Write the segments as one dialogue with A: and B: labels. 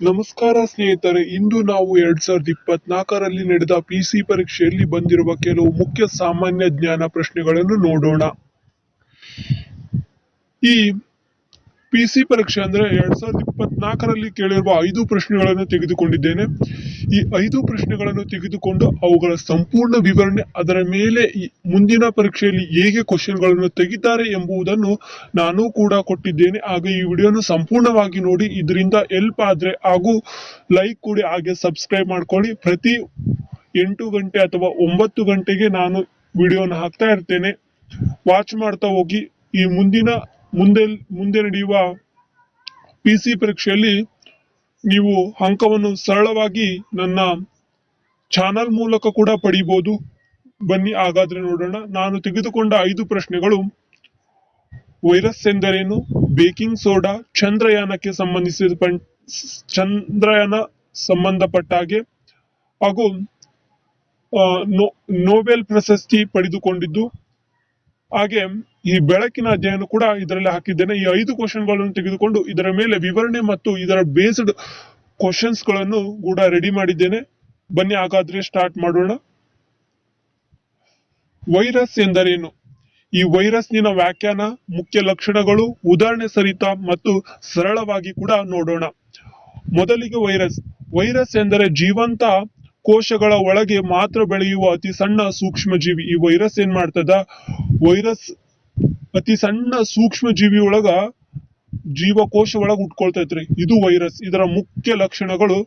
A: ನಮಸ್ಕಾರ ಸ್ನೇಹಿತರೆ, ಇಂದು ನಾವು 2024ರಲ್ಲಿ ನಡೆದ ಪಿಸಿ ಪರೀಕ್ಷೆಯಲ್ಲಿ ಬಂದಿರುವ ಕೆಲವು ಮುಖ್ಯ ಸಾಮಾನ್ಯ ಜ್ಞಾನ ಪ್ರಶ್ನೆಗಳನ್ನು ನೋಡೋಣ. ಈ ಪಿಸಿ ಪರೀಕ್ಷೆ ಅಂದ್ರೆ 2024ರಲ್ಲಿ ಕೇಳಿರುವ 5 ಪ್ರಶ್ನೆಗಳನ್ನು ತೆಗೆದುಕೊಂಡಿದ್ದೇನೆ. ಈ 5 ಪ್ರಶ್ನೆಗಳನ್ನು ತೆಗೆದುಕೊಂಡು ಅವುಗಳ ಸಂಪೂರ್ಣ ವಿವರಣೆ, ಅದರ ಮೇಲೆ ಮುಂದಿನ ಪರೀಕ್ಷೆಯಲ್ಲಿ ಹೇಗೆ ಕ್ವಶನ್ಗಳನ್ನು ತೆಗಿತಾರೆ ಎಂಬುದನ್ನು ನಾನು ಕೂಡ ಕೊಟ್ಟಿದ್ದೇನೆ. ಹಾಗೆ ಈ ವಿಡಿಯೋನು ಸಂಪೂರ್ಣವಾಗಿ ನೋಡಿ, ಇದರಿಂದ ಹೆಲ್ಪ್ ಆದ್ರೆ ಹಾಗೂ ಲೈಕ್ ಕೊಡಿ, ಹಾಗೆ ಸಬ್ಸ್ಕ್ರೈಬ್ ಮಾಡ್ಕೊಳ್ಳಿ. ಪ್ರತಿ 8 ಗಂಟೆ ಅಥವಾ 9 ಗಂಟೆಗೆ ನಾನು ವಿಡಿಯೋನ ಹಾಕ್ತಾ ಇರ್ತೇನೆ. ವಾಚ್ ಮಾಡ್ತಾ ಹೋಗಿ. ಈ ಮುಂದೆ ನಡೆಯುವ ಪಿಸಿ ಪರೀಕ್ಷೆಯಲ್ಲಿ ನೀವು ಅಂಕವನ್ನು ಸರಳವಾಗಿ ನನ್ನ ಚಾನಲ್ ಮೂಲಕ ಕೂಡ ಪಡಿಬಹುದು. ಬನ್ನಿ ಹಾಗಾದ್ರೆ ನೋಡೋಣ. ನಾನು ತೆಗೆದುಕೊಂಡ 5 ಪ್ರಶ್ನೆಗಳು: ವೈರಸ್ ಎಂದರೇನು, ಬೇಕಿಂಗ್ ಸೋಡಾ, ಚಂದ್ರಯಾನ ಸಂಬಂಧಪಟ್ಟ ಹಾಗೆ, ಹಾಗೂ ನೊಬೆಲ್ ಪ್ರಶಸ್ತಿ ಪಡೆದುಕೊಂಡಿದ್ದು, ಹಾಗೆ ಈ ಬೆಳಕಿನ ಅಧ್ಯಯನ ಕೂಡ ಇದರಲ್ಲಿ ಹಾಕಿದ್ದೇನೆ. ಈ 5 ಕ್ವಶನ್ಗಳನ್ನು ತೆಗೆದುಕೊಂಡು ಇದರ ಮೇಲೆ ವಿವರಣೆ ಮತ್ತು ಇದರ ಬೇಸ್ಡ್ ಕ್ವಶನ್ಸ್ ಗಳನ್ನು ಕೂಡ ರೆಡಿ ಮಾಡಿದ್ದೇನೆ. ಬನ್ನಿ ಹಾಗಾದ್ರೆ ಸ್ಟಾರ್ಟ್ ಮಾಡೋಣ. ವೈರಸ್ ಎಂದರೇನು? ಈ ವೈರಸ್ನಿನ ವ್ಯಾಖ್ಯಾನ, ಮುಖ್ಯ ಲಕ್ಷಣಗಳು, ಉದಾಹರಣೆ ಸಹಿತ ಮತ್ತು ಸರಳವಾಗಿ ಕೂಡ ನೋಡೋಣ. ಮೊದಲಿಗೆ ವೈರಸ್ ಎಂದರೆ ಜೀವಂತ ಕೋಶಗಳ ಒಳಗೆ ಮಾತ್ರ ಬೆಳೆಯುವ ಅತಿ ಸಣ್ಣ ಸೂಕ್ಷ್ಮ ಜೀವಿ. ಈ ವೈರಸ್ ಏನ್ ಮಾಡ್ತದ? ವೈರಸ್ ಅತಿ ಸಣ್ಣ ಸೂಕ್ಷ್ಮ ಜೀವಿ ಒಳಗ ಜೀವಕೋಶ ಒಳಗ ಉಟ್ಕೊಳ್ತೈತ್ರಿ. ಇದು ವೈರಸ್. ಇದರ ಮುಖ್ಯ ಲಕ್ಷಣಗಳು: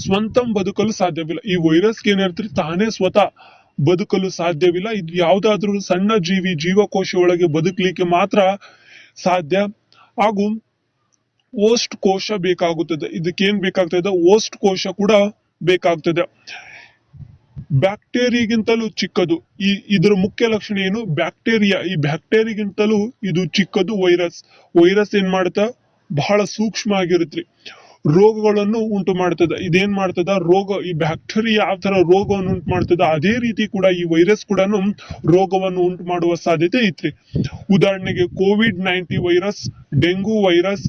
A: ಸ್ವಂತ ಬದುಕಲು ಸಾಧ್ಯವಿಲ್ಲ. ಈ ವೈರಸ್ಗೆ ಏನಿರ್ತ್ರಿ, ತಾನೇ ಸ್ವತಃ ಬದುಕಲು ಸಾಧ್ಯವಿಲ್ಲ. ಇದು ಯಾವ್ದಾದ್ರೂ ಸಣ್ಣ ಜೀವಕೋಶ ಒಳಗೆ ಬದುಕಲಿಕ್ಕೆ ಮಾತ್ರ ಸಾಧ್ಯ. ಹಾಗೂ ಹೋಸ್ಟ್ ಕೋಶ ಬೇಕಾಗುತ್ತದೆ. ಇದಕ್ಕೇನ್ ಬೇಕಾಗ್ತದೆ? ಹೋಸ್ಟ್ ಕೋಶ ಕೂಡ ಬೇಕಾಗ್ತದೆ. ಬ್ಯಾಕ್ಟೀರಿಯಾಗಿಂತಲೂ ಚಿಕ್ಕದು. ಇದರ ಮುಖ್ಯ ಲಕ್ಷಣ ಏನು? ಬ್ಯಾಕ್ಟೀರಿಯಾ. ಈ ಬ್ಯಾಕ್ಟೀರಿಯಾಗಿಂತಲೂ ಇದು ಚಿಕ್ಕದು ವೈರಸ್ ಏನ್ ಮಾಡ್ತಾ? ಬಹಳ ಸೂಕ್ಷ್ಮ ಆಗಿರುತ್ರಿ. ರೋಗಗಳನ್ನು ಉಂಟು ಮಾಡ್ತದ. ಇದೇನ್ ಮಾಡ್ತದ? ಈ ಬ್ಯಾಕ್ಟೀರಿಯಾ ಯಾವ ತರ ರೋಗವನ್ನು ಉಂಟು ಮಾಡ್ತದ, ಅದೇ ರೀತಿ ಕೂಡ ಈ ವೈರಸ್ ಕೂಡ ರೋಗವನ್ನು ಉಂಟು ಮಾಡುವ ಸಾಧ್ಯತೆ ಐತ್ರಿ. ಉದಾಹರಣೆಗೆ COVID-19 ವೈರಸ್, ಡೆಂಗು ವೈರಸ್,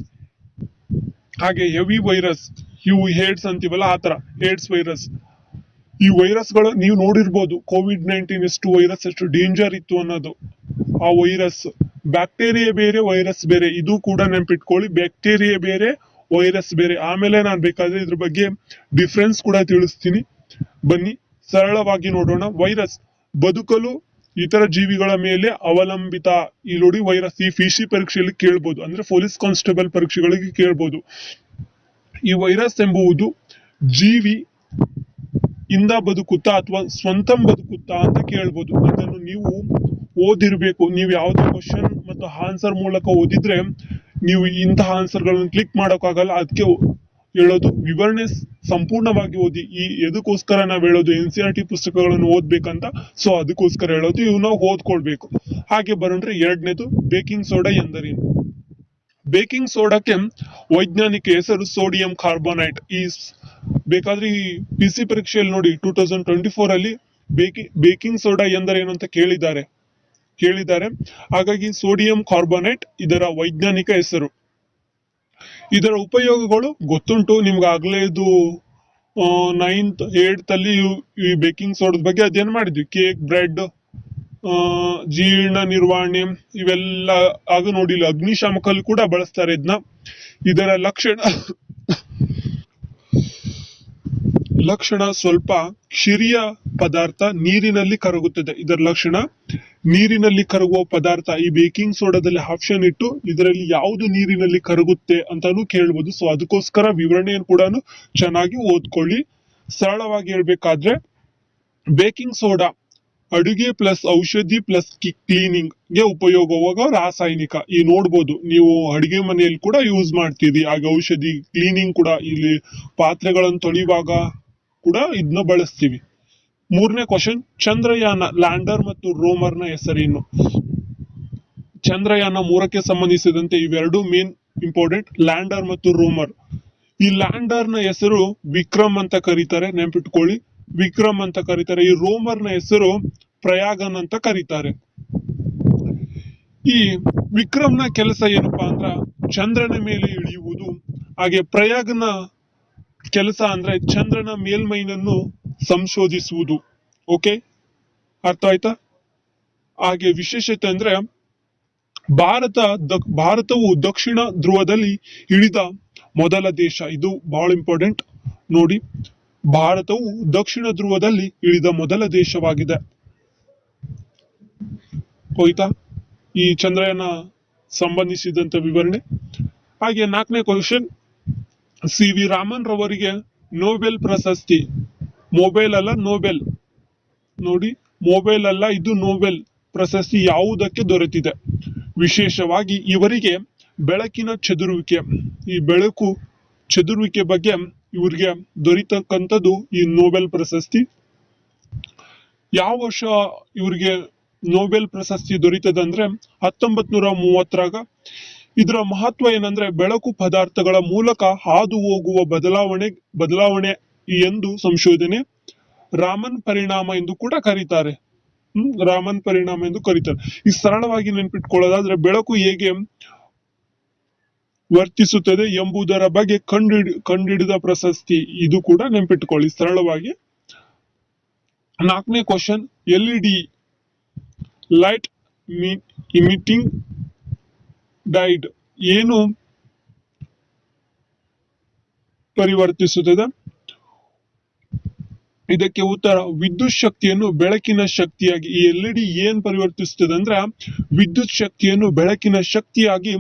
A: ಹಾಗೆ ಹೆವಿ ವೈರಸ್, ಇವು ಏಡ್ಸ್ ಅಂತೀವಲ್ಲ, ಆತರ ಏಡ್ಸ್ ವೈರಸ್. ಈ ವೈರಸ್ಗಳು ನೀವು ನೋಡಿರ್ಬೋದು. COVID-19 ಎಷ್ಟು ವೈರಸ್ ಎಷ್ಟು ಡೇಂಜರ್ ಇತ್ತು ಅನ್ನೋದು. ಆ ವೈರಸ್, ಬ್ಯಾಕ್ಟೀರಿಯಾ ಬೇರೆ, ವೈರಸ್ ಬೇರೆ. ಇದು ಕೂಡ ನೆನ್ಪಿಟ್ಕೊಳ್ಳಿ. ಬ್ಯಾಕ್ಟೀರಿಯಾ ಬೇರೆ, ವೈರಸ್ ಬೇರೆ. ಆಮೇಲೆ ನಾನು ಬೇಕಾದ್ರೆ ಇದ್ರ ಬಗ್ಗೆ ಡಿಫ್ರೆನ್ಸ್ ಕೂಡ ತಿಳಿಸ್ತೀನಿ. ಬನ್ನಿ ಸರಳವಾಗಿ ನೋಡೋಣ. ವೈರಸ್ ಬದುಕಲು ಇತರ ಜೀವಿಗಳ ಮೇಲೆ ಅವಲಂಬಿತ. ಈ ನೋಡಿ ವೈರಸ್ ಈ ಪಿಸಿ ಪರೀಕ್ಷೆಯಲ್ಲಿ ಕೇಳ್ಬೋದು, ಅಂದ್ರೆ ಪೊಲೀಸ್ ಕಾನ್ಸ್ಟೇಬಲ್ ಪರೀಕ್ಷೆಗಳಿಗೆ ಕೇಳ್ಬೋದು. ಈ ವೈರಸ್ ಎಂಬುದು ಜೀವಿ ಇಂದ ಬದುಕುತ್ತಾ ಅಥವಾ ಸ್ವಂತ ಬದುಕುತ್ತಾ ಅಂತ ಕೇಳ್ಬೋದು. ಇದನ್ನು ನೀವು ಓದಿರ್ಬೇಕು. ನೀವು ಯಾವ್ದೇ ಕ್ವಶನ್ ಮತ್ತು ಆನ್ಸರ್ ಮೂಲಕ ಓದಿದ್ರೆ ನೀವು ಇಂತಹ ಆನ್ಸರ್ ಗಳನ್ನು ಕ್ಲಿಕ್ ಮಾಡೋಕ್ಕಾಗಲ್ಲ. ಅದಕ್ಕೆ ಹೇಳೋದು, ವಿವರಣೆ ಸಂಪೂರ್ಣವಾಗಿ ಓದಿ. ಎದಕ್ಕೋಸ್ಕರ ನಾವ್ ಹೇಳೋದು NCERT ಪುಸ್ತಕಗಳನ್ನು ಓದ್ಬೇಕಂತ. ಸೊ ಅದಕ್ಕೋಸ್ಕರ ಹೇಳೋದು, ಇವು ನಾವು ಓದ್ಕೊಳ್ಬೇಕು. ಹಾಗೆ ಬರೋಣ್ರಿ. ಎರಡನೇದು, ಬೇಕಿಂಗ್ ಸೋಡಾ ಎಂದರೇನು? ಬೇಕಿಂಗ್ ಸೋಡಾಕ್ಕೆ ವೈಜ್ಞಾನಿಕ ಹೆಸರು ಸೋಡಿಯಂ ಕಾರ್ಬೋನೇಟ್. ಬೇಕಾದ್ರೆ ಈ ಪಿಸಿ ಪರೀಕ್ಷೆಯಲ್ಲಿ ನೋಡಿ 2024 ಅಲ್ಲಿ ಬೇಕಿಂಗ್ ಸೋಡಾ ಎಂದರೇನು ಅಂತ ಕೇಳಿದ್ದಾರೆ. ಹಾಗಾಗಿ ಸೋಡಿಯಂ ಕಾರ್ಬೋನೇಟ್ ಇದರ ವೈಜ್ಞಾನಿಕ ಹೆಸರು. ಇದರ ಉಪಯೋಗಗಳು ಗೊತ್ತುಂಟು ನಿಮ್ಗಾಗ್ಲೇ. ಇದು 9th 8th ಅಲ್ಲಿ ಈ ಬೇಕಿಂಗ್ ಸೋಡಾದ ಬಗ್ಗೆ ಅಧ್ಯಯನ ಮಾಡಿದ್ವಿ. ಕೇಕ್, ಬ್ರೆಡ್, ಜೀರ್ಣ ನಿರ್ವಹಣೆ ಇವೆಲ್ಲ. ಆಗ ನೋಡಿ, ಅಗ್ನಿಶಾಮಕಲ್ಲಿ ಕೂಡ ಬಳಸ್ತಾರೆ ಇದನ್ನ. ಇದರ ಲಕ್ಷಣ ಸ್ವಲ್ಪ ಕ್ಷಾರೀಯ ಪದಾರ್ಥ ನೀರಿನಲ್ಲಿ ಕರಗುತ್ತದೆ. ಇದರ ಲಕ್ಷಣ ನೀರಿನಲ್ಲಿ ಕರಗುವ ಪದಾರ್ಥ. ಈ ಬೇಕಿಂಗ್ ಸೋಡಾದಲ್ಲಿ ಆಪ್ಷನ್ ಇಟ್ಟು ಇದರಲ್ಲಿ ಯಾವುದು ನೀರಿನಲ್ಲಿ ಕರಗುತ್ತೆ ಅಂತಾನು ಕೇಳ್ಬೋದು. ಸೊ ಅದಕ್ಕೋಸ್ಕರ ವಿವರಣೆಯನ್ನು ಕೂಡ ಚೆನ್ನಾಗಿ ಓದ್ಕೊಳ್ಳಿ. ಸರಳವಾಗಿ ಹೇಳ್ಬೇಕಾದ್ರೆ, ಬೇಕಿಂಗ್ ಸೋಡಾ ಅಡುಗೆ ಪ್ಲಸ್ ಔಷಧಿ ಪ್ಲಸ್ ಕ್ಲೀನಿಂಗ್ ಗೆ ಉಪಯೋಗವಾಗ ರಾಸಾಯನಿಕ. ಈ ನೋಡ್ಬೋದು ನೀವು ಅಡಿಗೆ ಮನೆಯಲ್ಲಿ ಕೂಡ ಯೂಸ್ ಮಾಡ್ತೀರಿ. ಹಾಗೆ ಔಷಧಿ, ಕ್ಲೀನಿಂಗ್ ಕೂಡ, ಇಲ್ಲಿ ಪಾತ್ರೆಗಳನ್ನು ತೊಳೆಯುವಾಗ ಕೂಡ ಇದನ್ನ ಬಳಸ್ತೀವಿ. 3ನೇ ಕ್ವಶನ್, ಚಂದ್ರಯಾನ ಲ್ಯಾಂಡರ್ ಮತ್ತು ರೋಮರ್ ನ ಹೆಸರೇನು? ಚಂದ್ರಯಾನ 3ಕ್ಕೆ ಸಂಬಂಧಿಸಿದಂತೆ ಇವೆರಡು ಮೇನ್ ಇಂಪಾರ್ಟೆಂಟ್, ಲ್ಯಾಂಡರ್ ಮತ್ತು ರೋಮರ್. ಈ ಲ್ಯಾಂಡರ್ ನ ಹೆಸರು ವಿಕ್ರಮ್ ಅಂತ ಕರೀತಾರೆ, ನೆನ್ಪಿಟ್ಕೊಳ್ಳಿ. ವಿಕ್ರಮ್ ಅಂತ ಕರೀತಾರೆ. ಈ ರೋಮರ್ ನ ಹೆಸರು ಪ್ರಯಾಗನ್ ಅಂತ ಕರೀತಾರೆ. ಈ ವಿಕ್ರಮ್ನ ಕೆಲಸ ಏನಪ್ಪಾ ಅಂದ್ರ ಚಂದ್ರನ ಮೇಲೆ ಇಳಿಯುವುದು. ಹಾಗೆ ಪ್ರಯಾಗ್ನ ಕೆಲಸ ಅಂದ್ರೆ ಚಂದ್ರನ ಮೇಲ್ಮೈನನ್ನು ಸಂಶೋಧಿಸುವುದು. ಓಕೆ, ಅರ್ಥ ಆಯ್ತಾ? ಹಾಗೆ ವಿಶೇಷತೆ ಅಂದ್ರೆ ಭಾರತವು ದಕ್ಷಿಣ ಧ್ರುವದಲ್ಲಿ ಇಳಿದ ಮೊದಲ ದೇಶ. ಇದು ಬಹಳ ಇಂಪಾರ್ಟೆಂಟ್ ನೋಡಿ. ಭಾರತವು ದಕ್ಷಿಣ ಧ್ರುವದಲ್ಲಿ ಇಳಿದ ಮೊದಲ ದೇಶವಾಗಿದೆ. ಹೋಯ್ತಾ ಈ ಚಂದ್ರಯಾನ ಸಂಬಂಧಿಸಿದಂತ ವಿವರಣೆ. ಹಾಗೆ 4ನೇ ಕ್ವಶನ್, CV ರಾಮನ್ ರವರಿಗೆ ನೊಬೆಲ್ ಪ್ರಶಸ್ತಿ, ಮೊಬೈಲ್ ಅಲ್ಲ ನೊಬೆಲ್ ನೋಡಿ, ಮೊಬೈಲ್ ಅಲ್ಲ ಇದು ನೊಬೆಲ್ ಪ್ರಶಸ್ತಿ ಯಾವುದಕ್ಕೆ ದೊರೆತಿದೆ? ವಿಶೇಷವಾಗಿ ಇವರಿಗೆ ಬೆಳಕಿನ ಚದುರುವಿಕೆ, ಈ ಬೆಳಕು ಚದುರುವಿಕೆ ಬಗ್ಗೆ ಇವರಿಗೆ ದೊರೀತಕ್ಕಂಥದ್ದು ಈ ನೊಬೆಲ್ ಪ್ರಶಸ್ತಿ. ಯಾವ ವರ್ಷ ಇವರಿಗೆ ನೊಬೆಲ್ ಪ್ರಶಸ್ತಿ ದೊರೀತದಂದ್ರೆ 1930ರಾಗ. ಇದರ ಮಹತ್ವ ಏನಂದ್ರೆ ಬೆಳಕು ಪದಾರ್ಥಗಳ ಮೂಲಕ ಹಾದು ಹೋಗುವ ಬದಲಾವಣೆ ಎಂದು ಸಂಶೋಧನೆ. ರಾಮನ್ ಪರಿಣಾಮ ಎಂದು ಕೂಡ ಕರೀತಾರೆ. ರಾಮನ್ ಪರಿಣಾಮ ಎಂದು ಕರೀತಾರೆ. ಈ ಸರಳವಾಗಿ ನೆನ್ಪಿಟ್ಕೊಳ್ಳೋದಾದ್ರೆ ಬೆಳಕು ಹೇಗೆ ವರ್ತಿಸುತ್ತದೆ ಎಂಬುದರ ಬಗ್ಗೆ ಕಂಡುಹಿಡಿದ ಪ್ರಶಸ್ತಿ. ಇದು ಕೂಡ ನೆನ್ಪಿಟ್ಕೊಳ್ಳಿ ಸರಳವಾಗಿ. 4ನೇ ಕ್ವಶನ್, LED ಲೈಟ್ ಇಮಿಟಿಂಗ್ ಡೈಡ್ ಏನು ಪರಿವರ್ತಿಸುತ್ತದೆ? ಇದಕ್ಕೆ ಉತ್ತರ ವಿದ್ಯುತ್ ಶಕ್ತಿಯನ್ನು ಬೆಳಕಿನ ಶಕ್ತಿಯಾಗಿ. ಈ LED ಏನ್ ಪರಿವರ್ತಿಸುತ್ತದೆ ಅಂದ್ರೆ ವಿದ್ಯುತ್ ಶಕ್ತಿಯನ್ನು ಬೆಳಕಿನ ಶಕ್ತಿಯಾಗಿ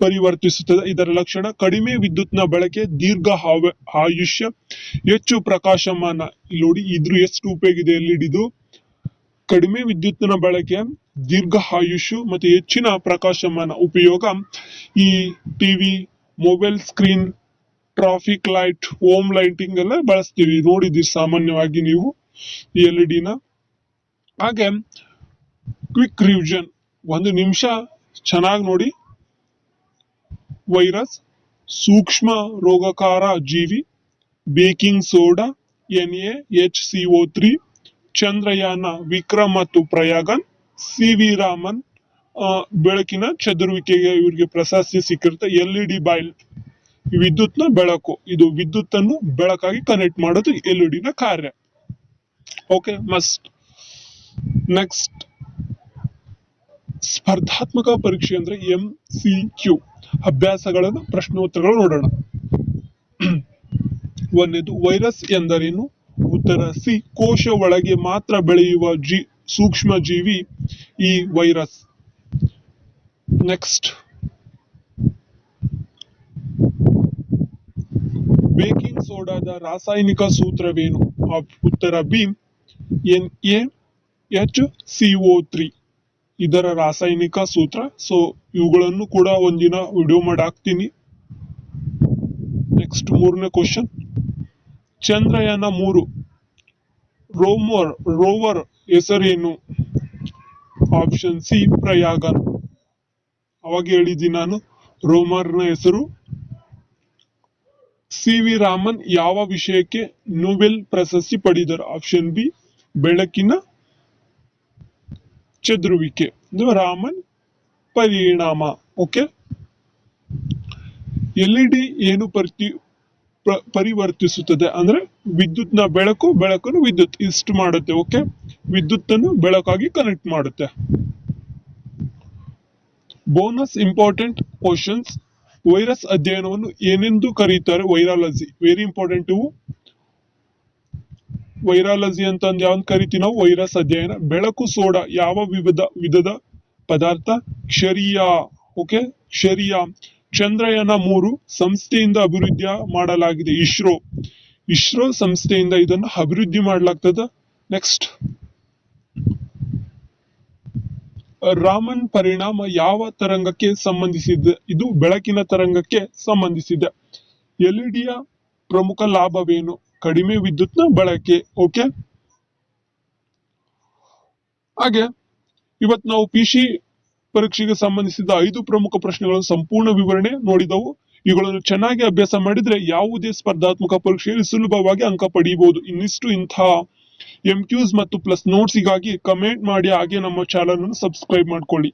A: ಪರಿವರ್ತಿಸುತ್ತದೆ. ಇದರ ಲಕ್ಷಣ ಕಡಿಮೆ ವಿದ್ಯುತ್ನ ಬಳಕೆ, ದೀರ್ಘ ಆಯುಷ್ಯ, ಹೆಚ್ಚು ಪ್ರಕಾಶಮಾನ. ಇಲ್ಲಿ ನೋಡಿ ಇದ್ರ ಎಷ್ಟು ಉಪಯೋಗ ಇದೆ LED. ಕಡಿಮೆ ವಿದ್ಯುತ್ನ ಬಳಕೆ, ದೀರ್ಘ ಆಯುಷು ಮತ್ತು ಹೆಚ್ಚಿನ ಪ್ರಕಾಶಮಾನ ಉಪಯೋಗ. ಈ TV, mobile screen, traffic light, home lighting ಎಲ್ಲ ಬಳಸ್ತೀವಿ, ನೋಡಿದ್ದೀರಿ ಸಾಮಾನ್ಯವಾಗಿ ನೀವು ಈ LED ನ. ಹಾಗೆ ಕ್ವಿಕ್ ರಿವಿಷನ್, 1 ನಿಮಿಷ ಚೆನ್ನಾಗಿ ನೋಡಿ. ವೈರಸ್, ಸೂಕ್ಷ್ಮ ರೋಗಕಾರ ಜೀವಿ, baking soda, NaHCO3, Chandrayaan, Vikram ಮತ್ತು ಪ್ರಯಾಗನ್, CV ರಾಮನ್ ಬೆಳಕಿನ ಚದುರುವಿಕೆಗೆ ಇವರಿಗೆ ಪ್ರಶಸ್ತಿ ಸಿಕ್ಕಿರುತ್ತೆ. LED ಬಲ್ಬ್, ವಿದ್ಯುತ್ನ ಬೆಳಕು, ಇದು ವಿದ್ಯುತ್ತನ್ನು ಬೆಳಕಾಗಿ ಕನೆಕ್ಟ್ ಮಾಡೋದು LED ನ ಕಾರ್ಯ. Okay, must. ನೆಕ್ಸ್ಟ್, ಸ್ಪರ್ಧಾತ್ಮಕ ಪರೀಕ್ಷೆ ಅಂದ್ರೆ MCQ, ಅಭ್ಯಾಸಗಳನ್ನು ಪ್ರಶ್ನೋತ್ತರಗಳು ನೋಡೋಣ. 1ನೇದು ವೈರಸ್ ಎಂದರೇನು? ಉತ್ತರ ಸಿ, ಕೋಶ ಒಳಗೆ ಮಾತ್ರ ಬೆಳೆಯುವ ಸೂಕ್ಷ್ಮ ಜೀವಿ ಈ ವೈರಸ್. ನೆಕ್ಸ್ಟ್, ಬೇಕಿಂಗ್ ಸೋಡಾದ ರಾಸಾಯನಿಕ ಸೂತ್ರವೇನು? ಉತ್ತರ ಬಿ, NaHCO3 ಇದರ ರಾಸಾಯನಿಕ ಸೂತ್ರ. ಸೊ ಇವುಗಳನ್ನು ಕೂಡ ಒಂದಿನ ವಿಡಿಯೋ ಮಾಡಿ ಹಾಕ್ತೀನಿ. ನೆಕ್ಸ್ಟ್, 3ನೇ ಕ್ವಶನ್, ಚಂದ್ರಯಾನ 3 ರೋವರ್ ಹೆಸರೇನು? Option C, Pragyan. ಅವಾಗ ಹೇಳಿದ್ದೀನಿ ನಾನು, ರೋವರ್ನ ಹೆಸರು. CV ರಾಮನ್ ಯಾವ ವಿಷಯಕ್ಕೆ ನೊಬೆಲ್ ಪ್ರಶಸ್ತಿ ಪಡೆದರು? ಆಪ್ಷನ್ ಬಿ, ಬೆಳಕಿನ ಚದುರುವಿಕೆ, ರಾಮನ್ ಪರಿಣಾಮ. ಓಕೆ, LED ಏನು ಪರಿವರ್ತಿಸುತ್ತದೆ ಅಂದ್ರೆ ವಿದ್ಯುತ್ನ ಬೆಳಕನ್ನು ವಿದ್ಯುತ್ ಇಷ್ಟು ಮಾಡುತ್ತೆ. ಓಕೆ, ವಿದ್ಯುತ್ತನ್ನು ಬೆಳಕಾಗಿ ಕನೆಕ್ಟ್ ಮಾಡುತ್ತೆ. ಬೋನಸ್ ಇಂಪಾರ್ಟೆಂಟ್ ಕ್ವಶನ್ಸ್, ವೈರಸ್ ಅಧ್ಯಯನವನ್ನು ಏನೆಂದು ಕರೀತಾರೆ? ವೈರಾಲಜಿ. ವೆರಿ ಇಂಪಾರ್ಟೆಂಟ್ ಇವು. ವೈರಾಲಜಿ ಅಂತ ಯಾವ್ದು ಕರಿತೀವಿ ನಾವು? ವೈರಸ್ ಅಧ್ಯಯನ. ಬೆಳಕು ಸೋಡಾ ಯಾವ ವಿಧದ ಪದಾರ್ಥ? ಕ್ಷಾರೀಯ. ಓಕೆ, ಕ್ಷಾರೀಯ. ಚಂದ್ರಯಾನ 3 ಸಂಸ್ಥೆಯಿಂದ ಅಭಿವೃದ್ಧಿ ಮಾಡಲಾಗಿದೆ. ಇಸ್ರೋ ಸಂಸ್ಥೆಯಿಂದ ಇದನ್ನು ಅಭಿವೃದ್ಧಿ ಮಾಡಲಾಗ್ತದ. ನೆಕ್ಸ್ಟ್, ರಾಮನ್ ಪರಿಣಾಮ ಯಾವ ತರಂಗಕ್ಕೆ ಸಂಬಂಧಿಸಿದೆ? ಇದು ಬೆಳಕಿನ ತರಂಗಕ್ಕೆ ಸಂಬಂಧಿಸಿದೆ. LEDಯ ಪ್ರಮುಖ ಲಾಭವೇನು? ಕಡಿಮೆ ವಿದ್ಯುತ್ನ ಬಳಕೆ. ಓಕೆ, ಹಾಗೆ ಇವತ್ತು ನಾವು PC ಪರೀಕ್ಷೆಗೆ ಸಂಬಂಧಿಸಿದ 5 ಪ್ರಮುಖ ಪ್ರಶ್ನೆಗಳ ಸಂಪೂರ್ಣ ವಿವರಣೆ ನೋಡಿದವು. ಇವುಗಳನ್ನು ಚೆನ್ನಾಗಿ ಅಭ್ಯಾಸ ಮಾಡಿದ್ರೆ ಯಾವುದೇ ಸ್ಪರ್ಧಾತ್ಮಕ ಪರೀಕ್ಷೆಯಲ್ಲಿ ಸುಲಭವಾಗಿ ಅಂಕ ಪಡೆಯಬಹುದು. ಇನ್ನಿಷ್ಟು ಇಂತಹ MQs ಮತ್ತು ಪ್ಲಸ್ ನೋಟ್ಸ್ಗಾಗಿ ಕಮೆಂಟ್ ಮಾಡಿ, ಹಾಗೆ ನಮ್ಮ ಚಾನಲ್ ಅನ್ನು ಸಬ್ಸ್ಕ್ರೈಬ್ ಮಾಡ್ಕೊಳ್ಳಿ.